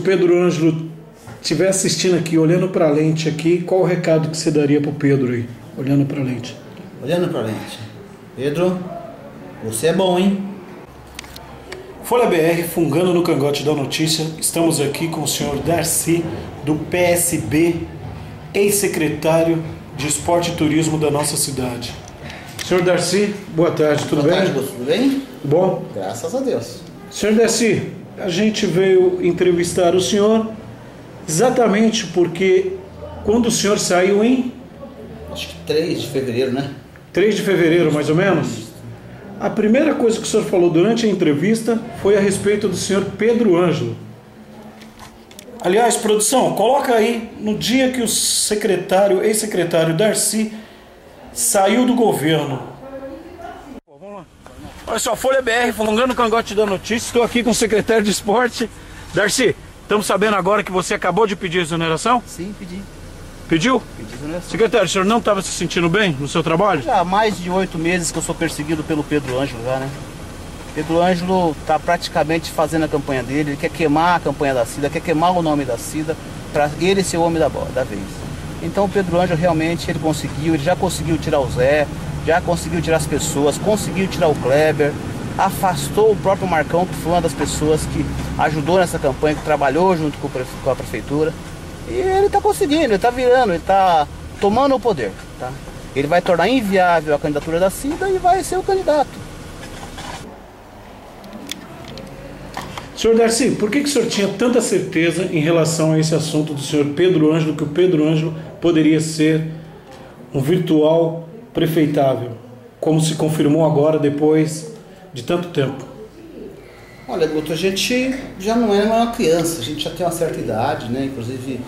Pedro Ângelo estiver assistindo aqui, olhando para a lente aqui, qual o recado que você daria para o Pedro aí, olhando para a lente? Olhando para a lente. Pedro, você é bom, hein? Folha BR, fungando no cangote da notícia. Estamos aqui com o senhor Darcy, do PSB, ex-secretário de Esporte e Turismo da nossa cidade. Senhor Darcy, boa tarde, tudo bem? Boa tarde, tudo bem? Bom. Graças a Deus. Senhor Darcy, a gente veio entrevistar o senhor exatamente porque quando o senhor saiu em... Acho que 3 de fevereiro, né? 3 de fevereiro, mais ou menos? A primeira coisa que o senhor falou durante a entrevista foi a respeito do senhor Pedro Ângelo. Aliás, produção, coloca aí no dia que o ex-secretário Darcy saiu do governo. Vamos lá. Olha só, Folha BR, fungando o cangote da notícia. Estou aqui com o secretário de esporte. Darcy, estamos sabendo agora que você acabou de pedir exoneração? Sim, pedi. Pediu? Pedi exoneração. Secretário, o senhor não estava se sentindo bem no seu trabalho? Já há mais de 8 meses que eu sou perseguido pelo Pedro Ângelo já, né? Pedro Ângelo está praticamente fazendo a campanha dele, ele quer queimar a campanha da Cida, quer queimar o nome da Cida, para ele ser o homem da vez. Então o Pedro Ângelo realmente ele já conseguiu tirar o Zé, já conseguiu tirar as pessoas, conseguiu tirar o Kleber, afastou o próprio Marcão, que foi uma das pessoas que ajudou nessa campanha, que trabalhou junto com a prefeitura. E ele está conseguindo, ele está virando, ele está tomando o poder, tá? Ele vai tornar inviável a candidatura da Cida e vai ser o candidato. Senhor Darcy, por que o senhor tinha tanta certeza em relação a esse assunto do senhor Pedro Ângelo, que o Pedro Ângelo poderia ser um virtual prefeitável, como se confirmou agora depois de tanto tempo? Olha, Guto, a gente já não é uma criança, a gente já tem uma certa idade, né? Inclusive,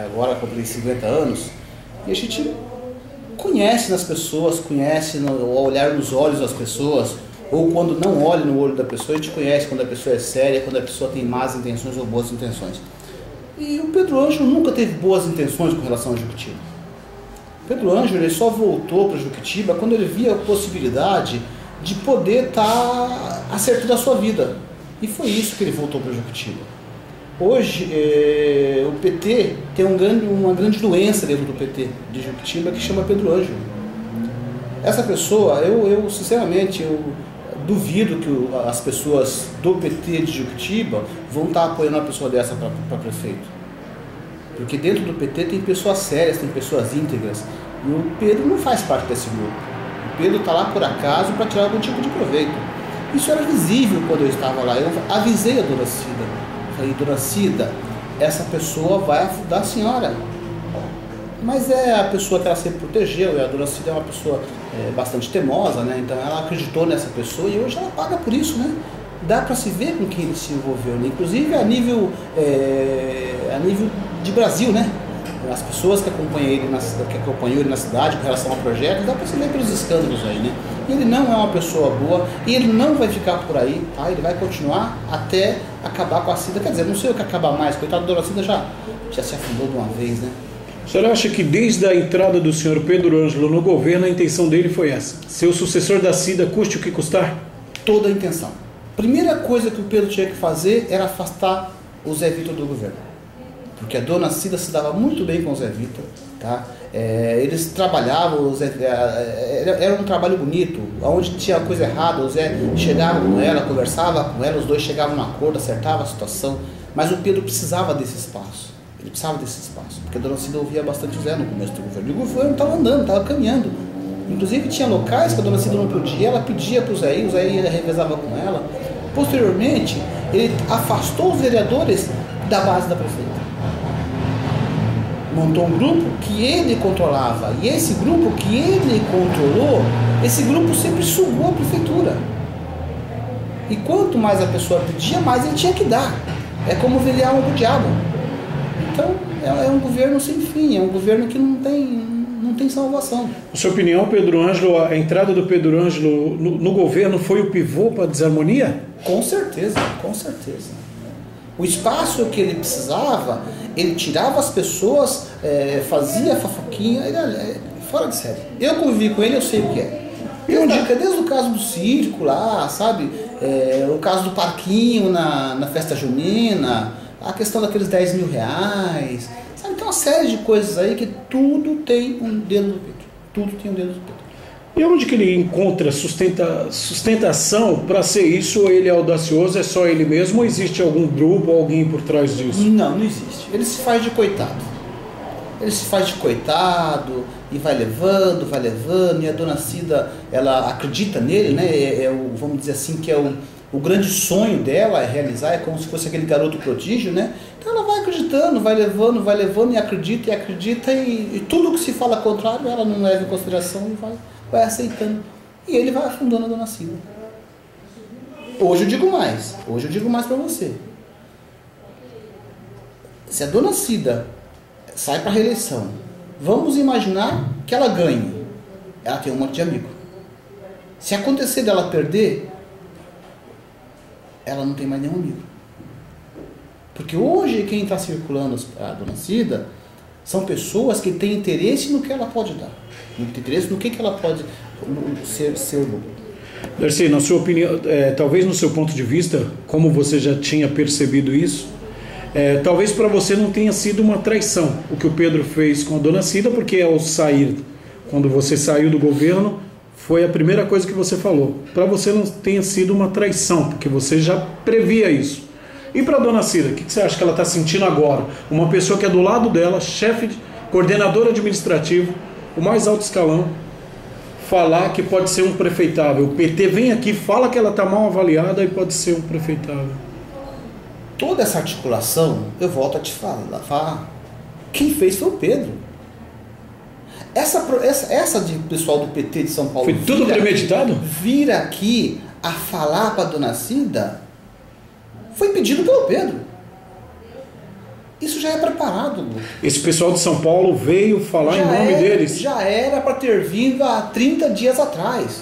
agora comprei 50 anos, e a gente conhece nas pessoas, conhece no olhar nos olhos das pessoas, ou quando não olha no olho da pessoa, a gente conhece quando a pessoa é séria, quando a pessoa tem más intenções ou boas intenções. E o Pedro Ângelo nunca teve boas intenções com relação a Juquitiba. O Pedro Ângelo ele só voltou para Juquitiba quando ele via a possibilidade de poder estar acertando a sua vida. E foi isso que ele voltou para Juquitiba. Hoje, o PT tem uma grande doença dentro do PT de Juquitiba que chama Pedro Ângelo. Essa pessoa, eu sinceramente, duvido que as pessoas do PT de Juquitiba vão estar apoiando uma pessoa dessa para prefeito. Porque dentro do PT tem pessoas sérias, tem pessoas íntegras. E o Pedro não faz parte desse grupo. O Pedro está lá por acaso para tirar algum tipo de proveito. Isso era visível quando eu estava lá. Eu avisei a dona Cida. Falei, dona Cida, essa pessoa vai afundar a senhora. Mas é a pessoa que ela sempre protegeu, e a dona Cida é uma pessoa bastante teimosa, né? Então ela acreditou nessa pessoa e hoje ela paga por isso, né? Dá para se ver com quem ele se envolveu, né? Inclusive a nível de Brasil, né? As pessoas que acompanham ele na cidade com relação ao projeto, dá para se ver pelos escândalos aí, né? Ele não é uma pessoa boa e ele não vai ficar por aí, tá? Ele vai continuar até acabar com a Cida. Quer dizer, não sei o que acabar mais, coitado da dona Cida já se afundou de uma vez, né? O senhor acha que desde a entrada do senhor Pedro Ângelo no governo a intenção dele foi essa? Ser o sucessor da Cida, custe o que custar? Toda a intenção. Primeira coisa que o Pedro tinha que fazer era afastar o Zé Vitor do governo. Porque a dona Cida se dava muito bem com o Zé Vitor, tá? Eles trabalhavam, era um trabalho bonito, onde tinha coisa errada, o Zé chegava com ela, conversava com ela, os dois chegavam num acordo, acertavam a situação, mas o Pedro precisava desse espaço. Ele precisava desse espaço, porque a dona Cida ouvia bastante o Zé no começo do governo. E o governo estava andando, estava caminhando. Inclusive tinha locais que a dona Cida não podia, ela pedia para o Zé ia revezava com ela. Posteriormente, ele afastou os vereadores da base da prefeita. Montou um grupo que ele controlava. E esse grupo que ele controlou, esse grupo sempre sugou a prefeitura. E quanto mais a pessoa pedia, mais ele tinha que dar. É como verear um diabo. Então, é um governo sem fim, é um governo que não tem salvação. Na sua opinião, Pedro Ângelo, a entrada do Pedro Ângelo no governo foi o pivô para a desarmonia? Com certeza, com certeza. O espaço que ele precisava, ele tirava as pessoas, fazia fofoquinha, fora de série. Eu convivi com ele, eu sei o que é. Desde o caso do circo lá, sabe? O caso do parquinho na festa junina, a questão daqueles 10 mil reais, sabe? Tem uma série de coisas aí que tudo tem um dedo do Pedro. Tudo tem um dedo do Pedro. E onde que ele encontra sustentação para ser isso? Ou ele é audacioso, é só ele mesmo, ou existe algum grupo, alguém por trás disso? Não, não existe. Ele se faz de coitado. Ele se faz de coitado e vai levando, e a dona Cida, ela acredita nele, né? Vamos dizer assim, que é o grande sonho dela é realizar, é como se fosse aquele garoto prodígio, né? Então ela vai acreditando, vai levando e acredita e tudo que se fala contrário ela não leva em consideração e vai aceitando. E ele vai afundando a dona Cida. Hoje eu digo mais para você. Se a dona Cida sai para a reeleição, vamos imaginar que ela ganhe. Ela tem um monte de amigo. Se acontecer dela perder, ela não tem mais nenhum amigo. Porque hoje quem está circulando a dona Cida são pessoas que têm interesse no que ela pode dar. Interesse no que ela pode ser. Darcy, na sua opinião, talvez no seu ponto de vista, como você já tinha percebido isso, talvez para você não tenha sido uma traição o que o Pedro fez com a dona Cida, porque ao sair, quando você saiu do governo, foi a primeira coisa que você falou. Para você não tenha sido uma traição, porque você já previa isso. E para a dona Cida, o que você acha que ela está sentindo agora? Uma pessoa que é do lado dela, coordenadora administrativa, o mais alto escalão, falar que pode ser um prefeitável. O PT vem aqui, fala que ela está mal avaliada e pode ser um prefeitável. Toda essa articulação, eu volto a te falar, quem fez foi o Pedro. Essa de pessoal do PT de São Paulo... Foi tudo premeditado? Vir aqui a falar para a dona Cida foi pedido pelo Pedro. Isso já é preparado. Esse pessoal de São Paulo veio falar em nome deles? Já era para ter vindo há 30 dias atrás.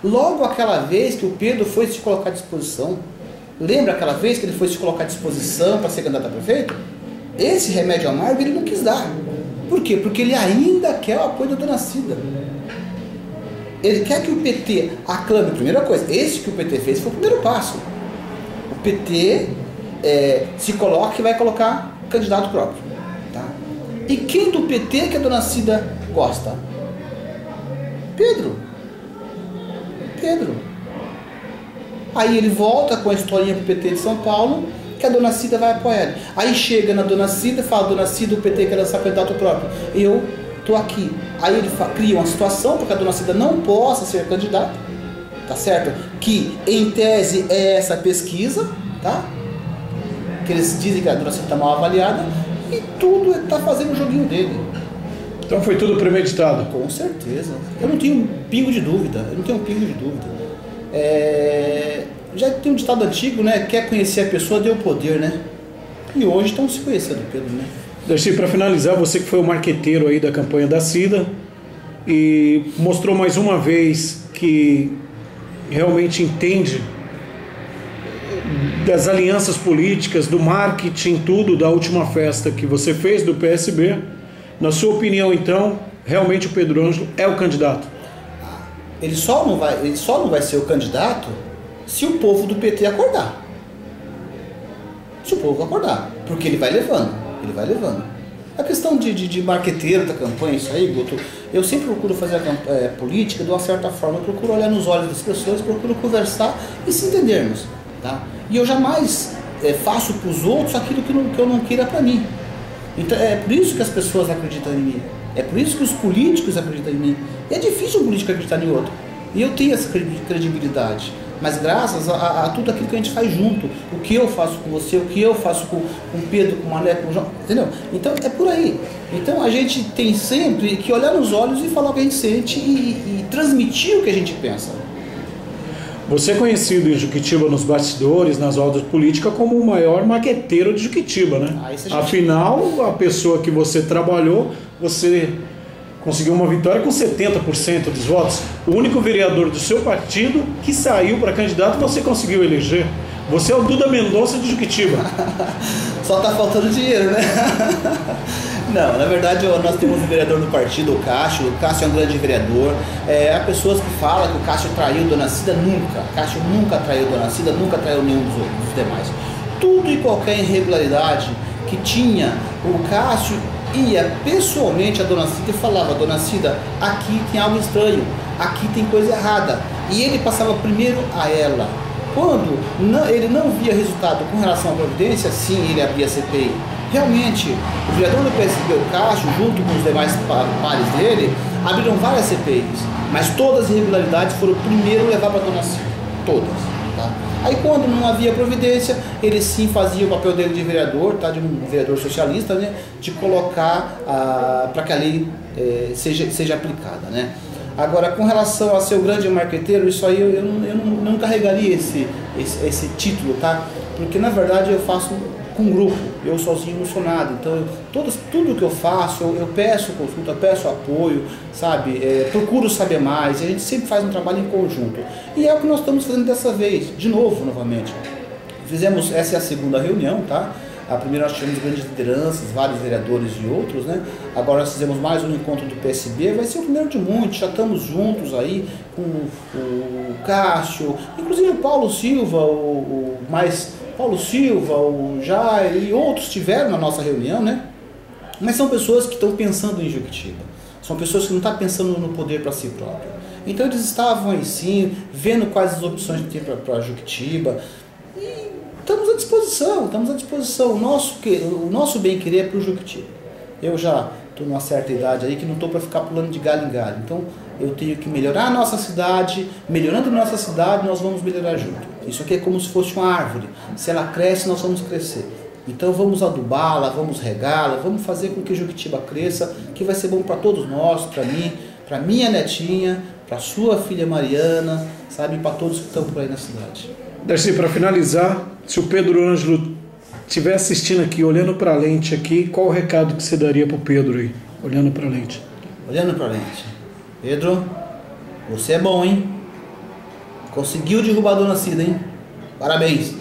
Logo aquela vez que o Pedro foi se colocar à disposição. Lembra aquela vez que ele foi se colocar à disposição para ser candidato a prefeito? Esse remédio amargo ele não quis dar. Por quê? Porque ele ainda quer o apoio da dona Cida. Ele quer que o PT aclame. Primeira coisa, esse que o PT fez foi o primeiro passo. O PT se coloca e vai colocar candidato próprio. Tá? E quem do PT que a dona Cida gosta? Pedro. Aí ele volta com a historinha pro PT de São Paulo, que a dona Cida vai apoiar ele. Aí chega na dona Cida e fala, dona Cida, o PT quer lançar candidato próprio. Eu tô aqui. Aí ele cria uma situação para que a dona Cida não possa ser candidata, tá certo? Que em tese é essa pesquisa, tá? Que eles dizem que a dona Cida está mal avaliada e tudo está fazendo o joguinho dele. Então foi tudo premeditado? Com certeza. Eu não tenho um pingo de dúvida. Já tem um ditado antigo, né? Quer conhecer a pessoa, dê o poder, né? E hoje estão se conhecendo, Pedro, né? Darcy, para finalizar, você que foi o marqueteiro aí da campanha da Cida e mostrou mais uma vez que realmente entende das alianças políticas, do marketing, tudo, da última festa que você fez do PSB. Na sua opinião, então, realmente o Pedro Ângelo é o candidato? Ele só não vai ser o candidato se o povo do PT acordar. Se o povo acordar. Porque ele vai levando. A questão de marqueteiro da campanha, isso aí, Guto, eu sempre procuro fazer a política de uma certa forma. Eu procuro olhar nos olhos das pessoas, procuro conversar e se entendermos. Tá? E eu jamais faço para os outros aquilo que eu não queira para mim. Então é por isso que as pessoas acreditam em mim. É por isso que os políticos acreditam em mim. E é difícil um político acreditar em outro. E eu tenho essa credibilidade. Mas graças a tudo aquilo que a gente faz junto. O que eu faço com você, o que eu faço com o Pedro, com o Mané, com o João. Entendeu? Então é por aí. Então a gente tem sempre que olhar nos olhos e falar o que a gente sente e transmitir o que a gente pensa. Você é conhecido em Juquitiba nos bastidores, nas rodas políticas, como o maior maqueteiro de Juquitiba, né? Afinal, a pessoa que você trabalhou, você conseguiu uma vitória com 70% dos votos. O único vereador do seu partido que saiu para candidato, você conseguiu eleger. Você é o Duda Mendonça de Juquitiba. Só tá faltando dinheiro, né? Não, na verdade nós temos um vereador no partido, o Cássio é um grande vereador. Há pessoas que falam que o Cássio traiu Dona Cida, nunca. O Cássio nunca traiu Dona Cida, nunca traiu nenhum dos demais. tudo e qualquer irregularidade que tinha, o Cássio ia pessoalmente a Dona Cida e falava: Dona Cida, aqui tem algo estranho, aqui tem coisa errada. E ele passava primeiro a ela. Quando ele não via resultado com relação à Providência, sim, ele abria a CPI. Realmente, o vereador do PSB, o Cássio, junto com os demais pares dele, abriram várias CPIs, mas todas as irregularidades foram o primeiro a levar para a Dona Cida. Todas. Tá? Aí quando não havia providência, ele sim fazia o papel dele de vereador, tá? De um vereador socialista, né? De colocar para que a lei seja aplicada, né? Agora, com relação a ser o grande marqueteiro, isso aí eu não carregaria esse título, tá? Porque na verdade eu faço com um grupo, eu sozinho não sou nada. Então tudo que eu faço, eu peço consulta, peço apoio, sabe? Procuro saber mais, e a gente sempre faz um trabalho em conjunto. E é o que nós estamos fazendo dessa vez, novamente. Fizemos, essa é a segunda reunião, tá? A primeira nós tivemos grandes lideranças, vários vereadores e outros, né? Agora nós fizemos mais um encontro do PSB, vai ser o primeiro de muitos, já estamos juntos aí com o Cássio, inclusive o Paulo Silva, Paulo Silva, o Jair e outros tiveram na nossa reunião, né? Mas são pessoas que estão pensando em Juquitiba, são pessoas que não estão pensando no poder para si próprio. Então eles estavam aí sim, vendo quais as opções que tem para Juquitiba. Estamos à disposição. O nosso bem-querer é para o Juquitiba. Eu já estou numa certa idade aí que não estou para ficar pulando de galho em galho. Então eu tenho que melhorar a nossa cidade. Melhorando a nossa cidade, nós vamos melhorar junto. Isso aqui é como se fosse uma árvore. Se ela cresce, nós vamos crescer. Então vamos adubá-la, vamos regá-la, vamos fazer com que Juquitiba cresça, que vai ser bom para todos nós, para mim, para minha netinha, para sua filha Mariana, sabe, para todos que estão por aí na cidade. Darcy, para finalizar, se o Pedro Ângelo estiver assistindo aqui, olhando para a lente aqui, qual o recado que você daria para o Pedro aí, olhando para a lente? Olhando para a lente. Pedro, você é bom, hein? Conseguiu derrubar a Dona Cida, hein? Parabéns.